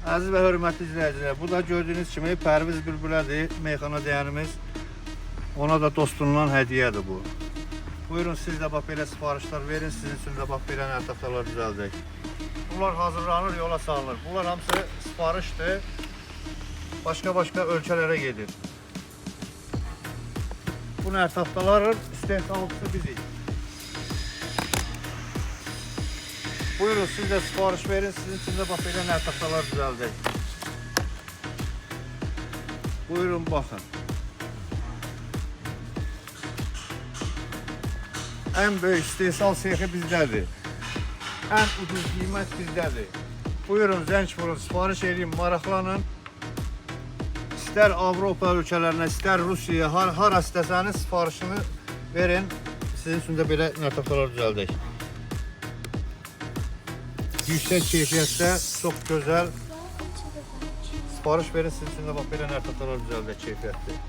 Əziz və hörmətli izləyicilər, bu da gördüyünüz kimi Pərviz Bülbülədir, meyxana deyənimiz. Ona da dostundan hədiyyədir bu. Buyurun, siz də bax belə sifarişlər verin, sizin üçün də bax belə nərtəftalar düzəldək. Bunlar hazırlanır, yola salınır. Bunlar hamısı sifarişdir. Başqa ölkələrə gedir. Bu nərtəftaların istehsalçısı bizik. Buyurun, siz də sifariş verin, sizin üçün də bax belə nərtəftalar düzəldək. Buyurun, baxın. Ən böyük istehsal sexi bizdədir. Ən ucuz qiymət bizdədir. Buyurun, zəng vurun, sifariş edin, maraqlanın. İstər Avropa ölkələrinə, istər Rusiyaya, hara istəsəniz sifarişini verin. Sizin üçün də belə nərtəftalar düzəldək. Yüksək keyfiyyətdə, çox gözəl sifariş verin, sizin üçün də bax belə nərtəftalar düzəldək keyfiyyətli.